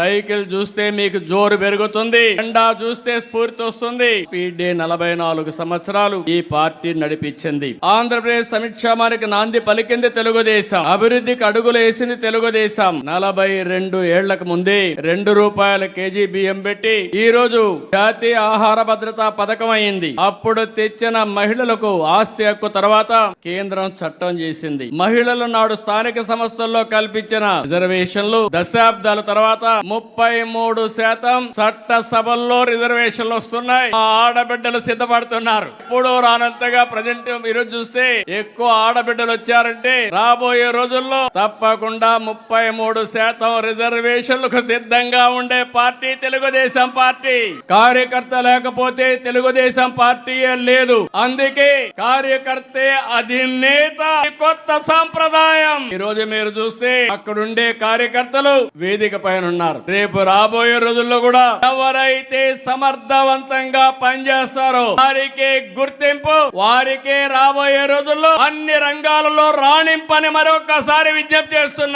Cycle చూస్తే మీకు జోరు పెరుగుతుంది, జెండా చూస్తే స్ఫూర్తి వస్తుంది. స్పీడ్ డే 44 సంవత్సరాలు ఈ పార్టీ నడిపించింది. ఆంధ్రప్రదేశ్ సంక్షేమానికి నాంది పలికింది తెలుగుదేశం, అభివృద్ధికి అడుగులు వేసింది తెలుగుదేశం. 42 ఏళ్లకు ముందే ₹2 కేజీ బియ్యం పెట్టి ఈ రోజు జాతీయ ఆహార భద్రతా పథకం అయింది. అప్పుడు తెచ్చిన మహిళలకు ఆస్తి హక్కు తర్వాత కేంద్రం చట్టం చేసింది. మహిళలు నాడు స్థానిక సంస్థల్లో కల్పించిన రిజర్వేషన్లు దశాబ్దాల తర్వాత 33% చట్ట సభల్లో రిజర్వేషన్లు వస్తున్నాయి. ఆడబిడ్డలు సిద్ధపడుతున్నారు. ఇప్పుడు రానంతగా ప్రజెంట్ ఈరోజు చూస్తే ఎక్కువ ఆడబిడ్డలు వచ్చారంటే రాబోయే రోజుల్లో తప్పకుండా 33% రిజర్వేషన్లకు సిద్ధంగా ఉండే పార్టీ తెలుగుదేశం పార్టీ. కార్యకర్త లేకపోతే తెలుగుదేశం పార్టీయే లేదు. అందుకే కార్యకర్తే అధినేత. కొత్త సాంప్రదాయం. ఈ రోజు మీరు చూస్తే అక్కడుండే కార్యకర్తలు వేదిక పైన ఉన్నారు. రేపు రాబోయే రోజుల్లో కూడా ఎవరైతే సమర్థవంతంగా పనిచేస్తారో వారికే గుర్తింపు, వారికే రాబోయే రోజుల్లో అన్ని రంగాలలో రాణింపని మరొకసారి విజ్ఞప్తి చేస్తున్నా.